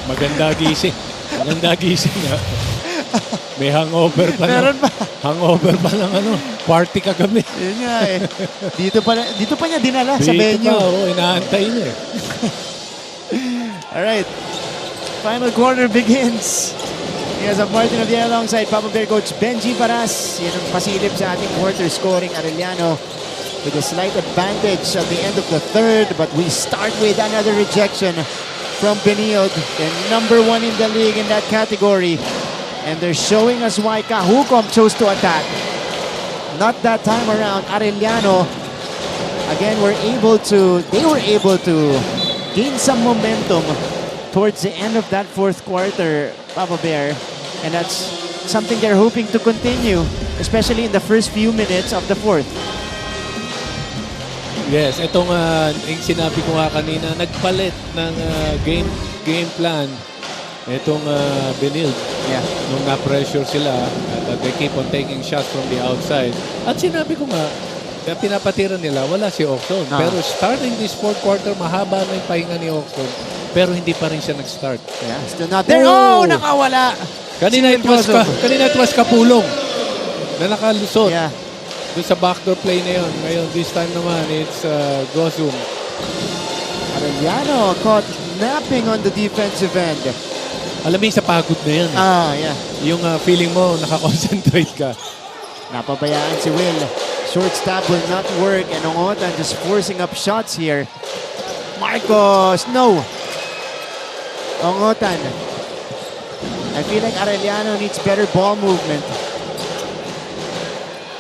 Maganda gising. Maganda gising ha. May hangover pa Meron ba? Hangover pa ng party kagabi. Yun nga eh. Dito pa niya dinala sa Dito venue. pa, inaantay niya eh. Alright. Final quarter begins. Here's a Martin Javier alongside Papa Bear coach Benji Paras. Yan ang pasilip sa ating quarter scoring. Arellano with a slight advantage at the end of the third. But we start with another rejection from Benilde. They're number 1 in the league in that category. And they're showing us why Kahukom chose to attack. Not that time around. Arellano, again, they were able to gain some momentum towards the end of that fourth quarter, Papa Bear. And that's something they're hoping to continue, especially in the first few minutes of the fourth. Yes, itong yung sinabi ko nga kanina, nagpalit ng game plan itong Benilde. Yeah. Nung na-pressure sila, they keep on taking shots from the outside. At sinabi ko nga, pinapatira nila, wala si Oxon. Pero starting this fourth quarter, mahaba na yung pahinga ni Oxon. Pero hindi pa rin siya nag-start. Yeah, still not there. Oh, nakawala! Kanina it was Kapulong na nakalusot. Yeah. Doon sa backdoor play na yun. Ngayon, this time naman, it's Gozum. Arellano caught napping on the defensive end. Alam mo sa pagod na yan. Yeah. Yung feeling mo, nakakonsentrate ka. Napabayaan si Will. Short stop will not work. And Ongotan just forcing up shots here. Marcos, no. Ongotan. I feel like Arellano needs better ball movement.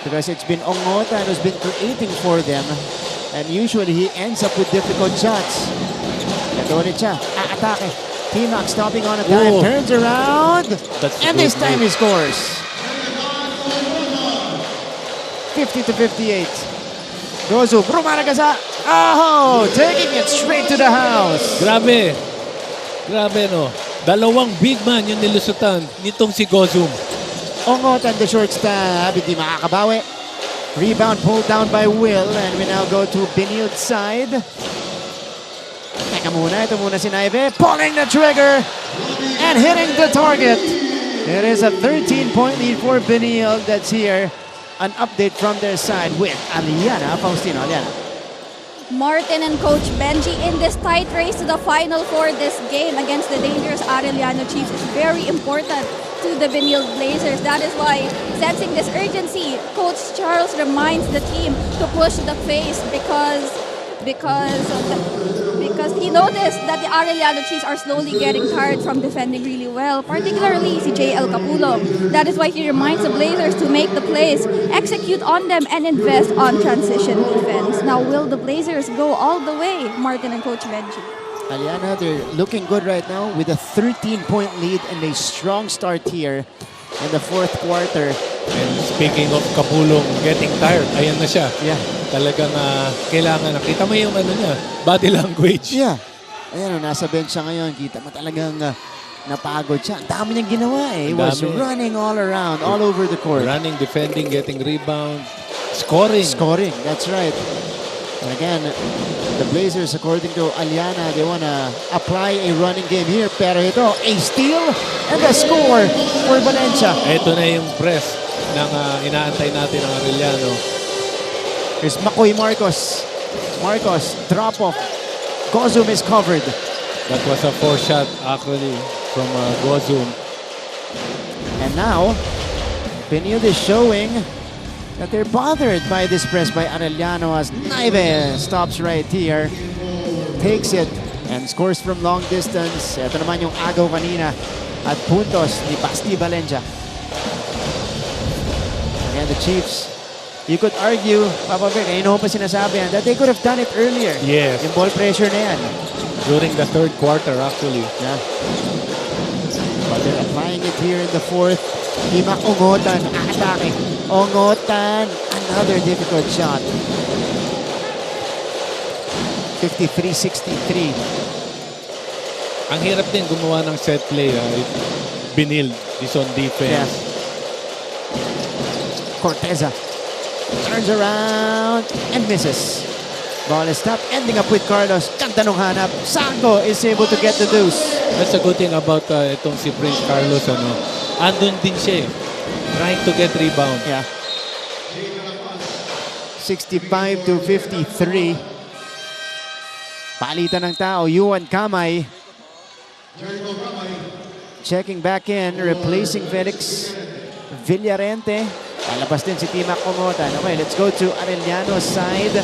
Because it's been Ongotan who's been creating for them. And usually he ends up with difficult shots. Ito ulit siya. Atake. T-Mac stopping on a dime. Turns around. And this time he scores. 50-58. Gozu. Rumaragasa. Oh! Taking it straight to the house. Grabe. Grabe, no? Dalawang big man yung nilusutan nitong si Gozum. Ongotan, the short stab. Hindi makakabawi. Rebound pulled down by Will. And we now go to Benilde's side. Teka muna. Ito muna si Naive. Pulling the trigger. And hitting the target. It is a 13-point lead for Benilde that's here. An update from their side with Aliana Faustino. Aliana. Martin and Coach Benji in this tight race to the final for this game against the dangerous Arellano Chiefs is very important to the Benilde Blazers. That is why, sensing this urgency, Coach Charles reminds the team to push the pace because he noticed that the Arellano Chiefs are slowly getting tired from defending really well, particularly si JL Capulong. That is why he reminds the Blazers to make the plays, execute on them, and invest on transition defense. Now, will the Blazers go all the way, Martin and Coach Benji? Aliana, they're looking good right now with a 13-point lead and a strong start here in the fourth quarter. And speaking of Kapulong getting tired, ayan na siya. Yeah. Talagang kailangan. Nakita mo yung niya, body language. Yeah. Ayan, nasa bench siya ngayon. Kita mo talagang napagod siya. Ang dami niyang ginawa eh. He was running all around, all over the court. Running, defending, getting rebound, scoring. Scoring, that's right. And again, the Blazers, according to Aliana, they want to apply a running game here. Pero ito, a steal and a score for Valencia. Ito na yung press ng inaantay natin ng Arellano. Here's Makoy Marcos. Marcos, drop off. Gozum is covered. That was a 4-shot actually from Gozum. And now, Benilde is showing that they're bothered by this press by Arellano as Naive stops right here, takes it, and scores from long distance. Ito naman yung agaw kanina at puntos ni Basti Valencia. Again, the Chiefs, you could argue, Papa Bear, kanina pa sinasabi yan, that they could have done it earlier. Yes. Yung ball pressure na yan. During the third quarter actually. Yeah. But they're applying it here in the fourth. Himak Ongotan, atake. Ongotan, another difficult shot. 53-63. Ang hirap din gumawa ng set play. Benilde is on defense. Yeah. Corteza turns around and misses. Ball is stopped, ending up with Carlos. Ganda nung hanap. Sango is able to get the deuce. That's a good thing about itong si Prince Carlos. Andun din siya trying to get rebound. Yeah. 65 to 53. Palitan ng tao, Yuan Kamay. Checking back in, replacing Felix Villarente. Palabas din si Tima Comotan. Okay, let's go to Arellano's side.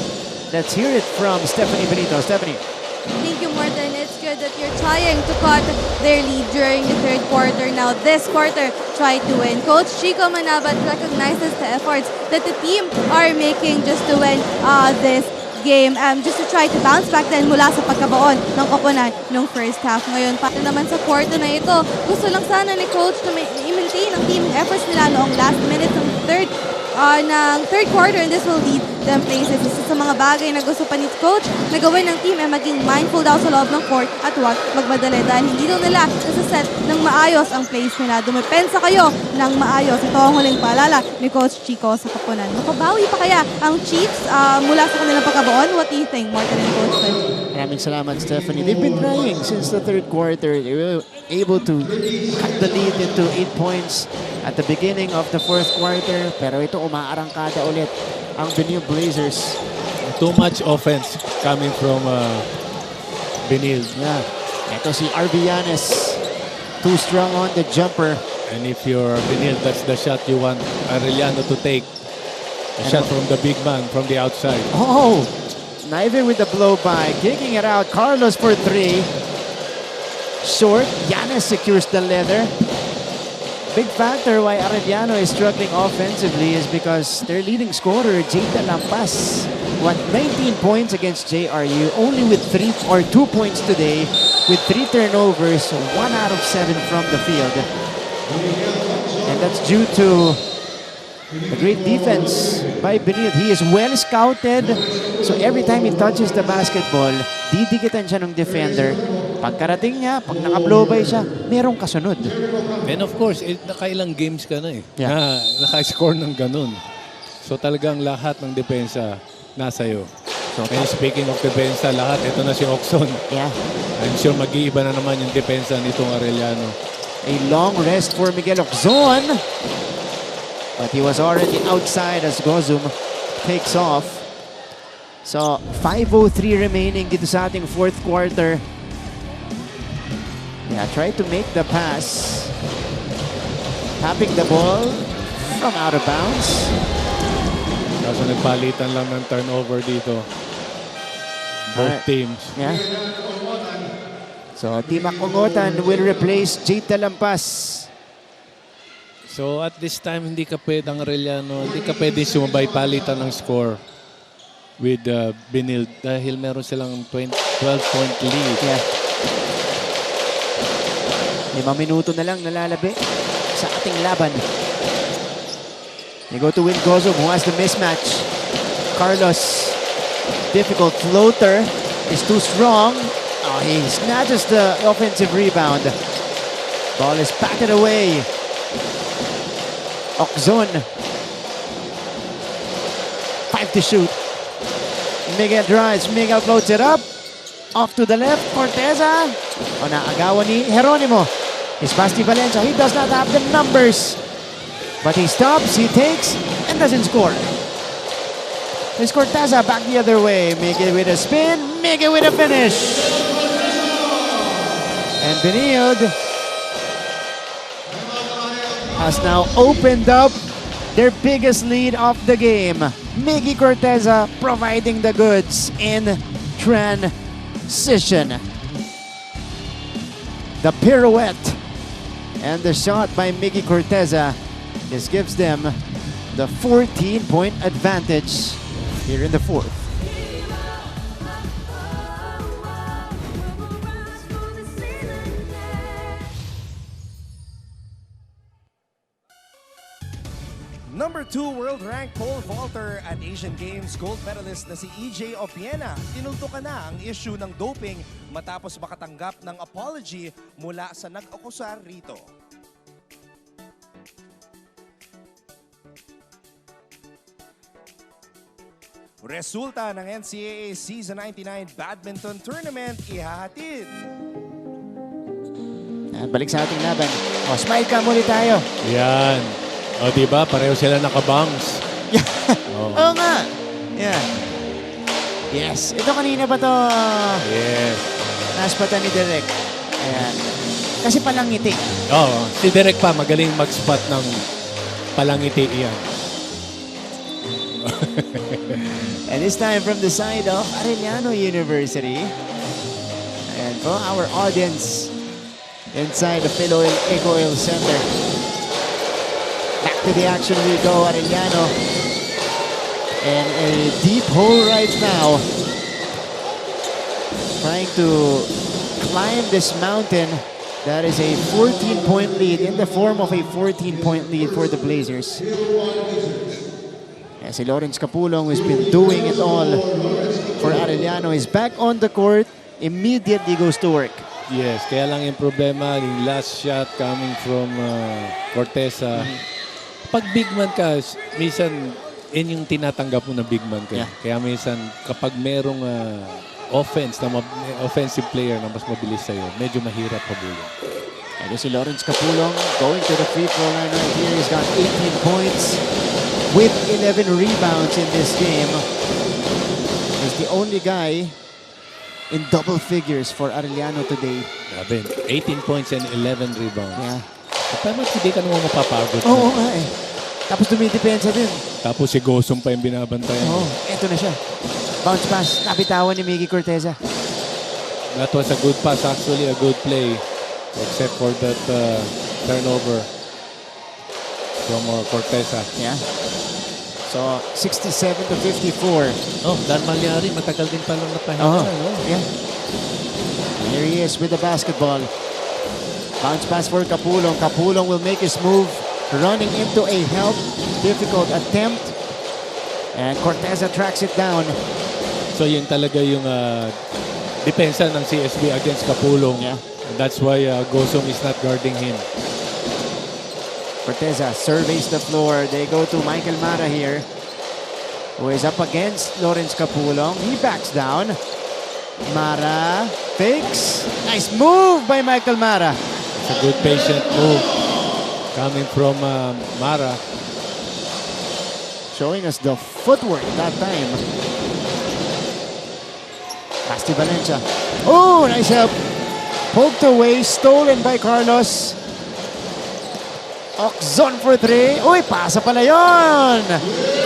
Let's hear it from Stephanie Benito. Stephanie. Thank you, Morten. It's good that you're trying to cut their lead during the third quarter. Now, this quarter, try to win. Coach Chico Manabat recognizes the efforts that the team are making just to win this game, just to try to bounce back din mula sa pagkabaon ng koponan ng first half. Ngayon, para naman sa quarter na ito, gusto lang sana ni Coach na i-maintain ang teaming efforts nila noong last minute ng third quarter, and this will lead them places. Isa sa mga bagay na gusto pa ni Coach na gawin ng team ay maging mindful daw sa loob ng court at huwag magmadali dahil hindi daw nila nasa-set ng maayos ang plays nila. Dumepensa kayo ng maayos. Ito ang huling paalala ni Coach Chico sa koponan. Makabawi pa kaya ang Chiefs mula sa kanilang pagkabaon? What do you think, Morten and Coach? Maraming salamat, Stephanie. They've been trying since the third quarter. They were able to cut the lead into 8 points at the beginning of the fourth quarter. Pero ito, umaarangkada ulit ang Benilde Blazers. Too much offense coming from Benilde. Yeah. Ito si Arellano. Too strong on the jumper. And if you're Benilde, that's the shot you want Arellano to take. A shot from the big man from the outside. Oh! Neither with the blow by. Kicking it out. Carlos for 3. Short. Yanis secures the leather. Big factor why Arellano is struggling offensively is because their leading scorer, Jada Lampas, won 19 points against JRU, only with 2 points today, with 3 turnovers, 1 out of 7 from the field. And that's due to the great defense by Benilde. He is well scouted, so every time he touches the basketball, didikitan siya ng defender. Pagkarating niya, pag naka-blow by siya, merong kasunod. And of course, nakailang games ka na Yeah. Naka-score ng ganun. So talagang lahat ng depensa nasa iyo. And speaking of depensa, lahat, ito na si Oxon. Yeah. I'm sure mag-iiba na naman yung depensa nitong Arellano. A long rest for Miguel Oxon. But he was already outside as Gozum takes off. So, 5:03 remaining dito sa ating fourth quarter. Yeah, try to make the pass. Tapping the ball from out of bounds. Kaso nagpalitan lang ng turnover dito. Both teams. Yeah. So, Tima Congotan will replace Jade Lampas. So at this time, hindi ka pwedeng Arellano, hindi ka pwede sumabay palitan ng score with Benilde dahil meron silang 12-point lead. Yeah. 5 minuto na lang nalalabi sa ating laban. They go to Will Gozum who has the mismatch. Carlos, difficult floater, is too strong. Oh, he snatches the offensive rebound. Ball is batted away. Oxon. 5 to shoot. Miguel drives. Miguel floats it up. Off to the left. Corteza. O naagawan ni Jeronimo. It's Basti Valencia. He does not have the numbers. But he stops, he takes, and doesn't score. It's Corteza back the other way. Miguel with a spin. Miguel with a finish. And Benilde has now opened up their biggest lead of the game. Miggy Corteza providing the goods in transition. The pirouette and the shot by Miggy Corteza. This gives them the 14-point advantage here in the fourth. Number 2 world-ranked pole vaulter at Asian Games gold medalist na si EJ Opiena. Tinultukan na ang issue ng doping matapos makatanggap ng apology mula sa nag-akusar rito. Resulta ng NCAA Season 99 Badminton Tournament ihahatid. At balik sa ating laban. O, smile ka muli tayo. Yan. O, diba? Pareho sila nakabounce. Oo nga. Yeah. Yes. Ito kanina ba to? Yes. Naspatan ni Derek. Ayan. Kasi palangiti. Oo. Si Derek pa, magaling mag-spot ng palangiti yan. And this time from the side of Arellano University. And for our audience inside the Philoil Eco-Oil Center. Back to the action we go, Arellano. And a deep hole right now. Trying to climb this mountain. That is a 14-point lead in the form of a 14-point lead for the Blazers. Si Lawrence Capulong, who's been doing it all for Arellano, is back on the court, immediately goes to work. Yes, kaya lang yung problema, yung last shot coming from Corteza. Pag big man ka, minsan, yun yung tinatanggap mo na big man ka. Yeah. Kaya minsan, kapag merong offensive player na mas mabilis sa'yo, medyo mahirap pabulong. And si Lawrence Capulong going to the free throw line right here. He's got 18 points with 11 rebounds in this game. He's the only guy in double figures for Arellano today. Grabe, 18 points and 11 rebounds. Yeah. Parang hindi ka naman mapapagod. Oo nga eh. Tapos dumidepensa din. Tapos si Gosong pa yung binabantayan. Oo, eto na siya. Bounce pass, nabitawan ni Miggy Corteza. That was a good pass, actually a good play. Except for that turnover from Corteza. Yeah. So, 67 to 54. Oh, Dan Malyari, matagal din palang napahinga. Oh, No? yeah. Here he is with the basketball. Bounce pass for Capulong. Capulong will make his move. Running into a help. Difficult attempt. And Corteza tracks it down. So yun talaga yung depensa ng CSB against Capulong. Yeah. And that's why Gosong is not guarding him. Corteza surveys the floor. They go to Michael Mara here, who is up against Lawrence Capulong. He backs down. Mara fakes. Nice move by Michael Mara. It's a good patient move coming from Mara. Showing us the footwork that time. Basti Valencia. Oh, nice help. Poked away, stolen by Carlos. Oxon for three. Uy, pasa pala yun.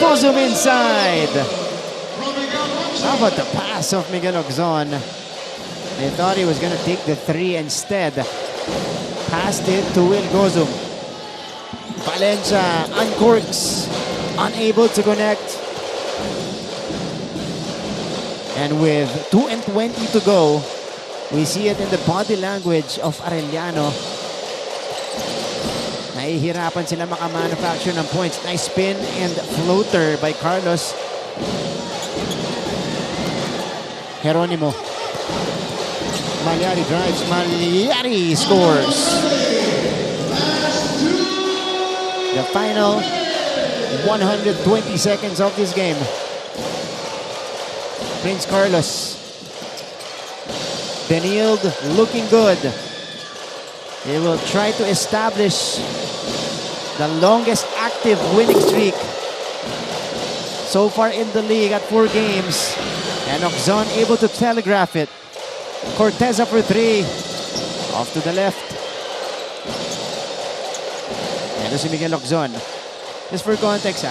Gosum inside. How about the pass of Miguel Oxon? They thought he was going to take the three instead. Passed it to Will Gosum. Valencia uncorks. Unable to connect. And with 2:20 to go, we see it in the body language of Arellano. Nahihirapan sila makamanufacture ng points. Nice spin and floater by Carlos. Geronimo. Malyari drives. Malyari scores. The final 120 seconds of this game. Prince Carlos. Benilde looking good. They will try to establish the longest active winning streak so far in the league at 4 games. And Oxon able to telegraph it. Corteza for three. Off to the left. Ito si Miguel Oxon. Just for context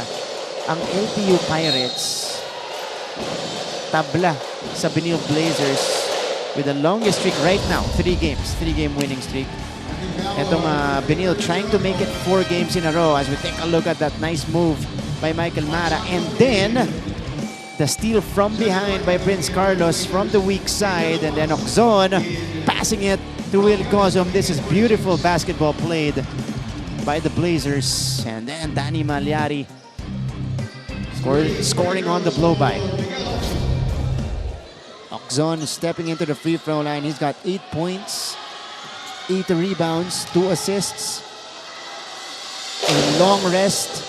ang LPU Pirates tabla sa Benilde Blazers with the longest streak right now. 3 games. 3-game winning streak. Itong Benilde trying to make it 4 games in a row as we take a look at that nice move by Michael Mara. And then, the steal from behind by Prince Carlos from the weak side. And then Oxon passing it to Will Gosum. This is beautiful basketball played by the Blazers. And then Danny Malyari scoring on the blow-by. Oxon stepping into the free throw line. He's got 8 points, 8 rebounds, 2 assists, a long rest.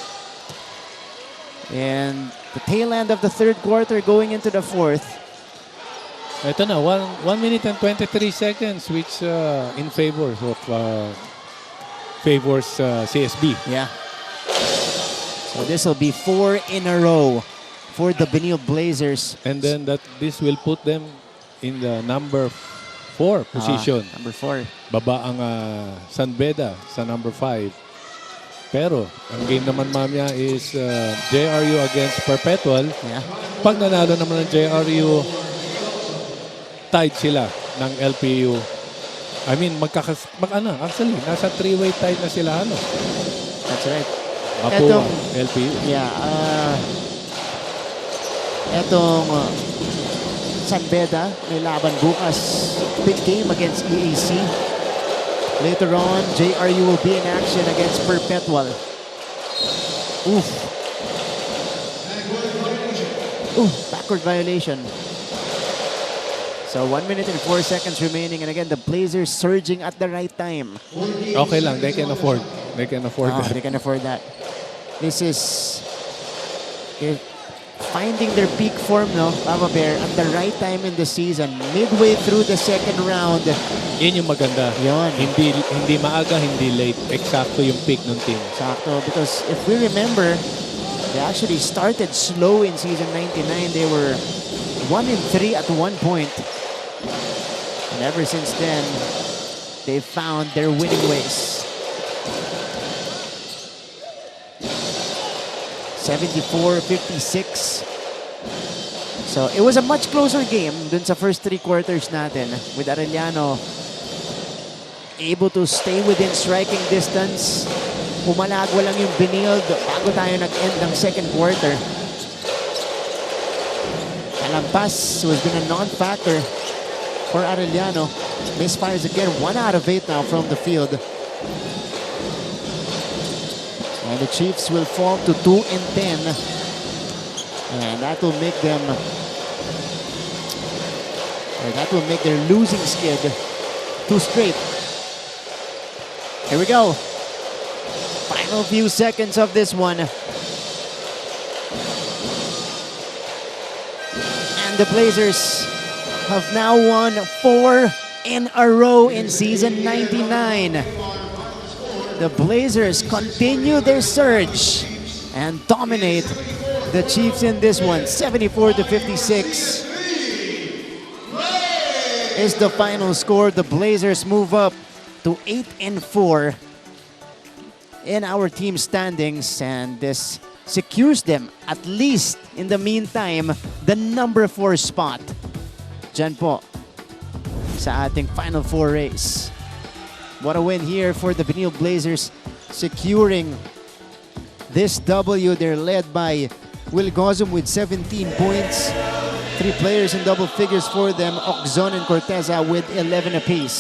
And the tail end of the third quarter going into the fourth. Ito na, 1 minute and 23 seconds which in favor of CSB. Yeah. So this will be 4 in a row for the Benilde Blazers. And then this will put them in the number 4 position. Number 4. Baba ang San Beda sa number 5. Pero ang game naman mamaya is JRU against Perpetual. Yeah. Pag nanalo naman ng JRU, tied sila ng LPU. I mean, actually, nasa 3-way tied na sila halos. That's right. Mapua, LPU. Yeah. Etong San Beda may laban bukas. Big game against EAC. Later on, JRU will be in action against Perpetual. Oof. Backward violation. So 1 minute and 4 seconds remaining. And again, the Blazers surging at the right time. Okay lang, they can afford. They can afford that. They can afford that. This is finding their peak form, no, Papa Bear, at the right time in the season. Midway through the second round. Yun yung maganda. Yun. Hindi maaga, hindi late. Eksakto yung peak ng team. Exacto. Because if we remember, they actually started slow in season 99. They were 1-3 at one point. And ever since then, they found their winning ways. 74-56. So it was a much closer game dun sa first 3 quarters natin, with Arellano able to stay within striking distance. Pumalagwa lang yung Benilde bago tayo nag-end ng second quarter. Kalampas was been a non-factor for Arellano. Misfires again, 1 out of 8 now from the field. And the Chiefs will fall to 2-10. And that will make them, that will make their losing skid 2 straight. Here we go. Final few seconds of this one. And the Blazers have now won 4 in a row in season 99. The Blazers continue their surge and dominate the Chiefs in this one. 74-56 is the final score. The Blazers move up to 8-4 in our team standings, and this secures them, at least in the meantime, the number 4 spot. Diyan po sa ating Final Four race. What a win here for the Benilde Blazers, securing this W. They're led by Will Gozum with 17 points. 3 players in double figures for them, Okzon and Corteza with 11 apiece.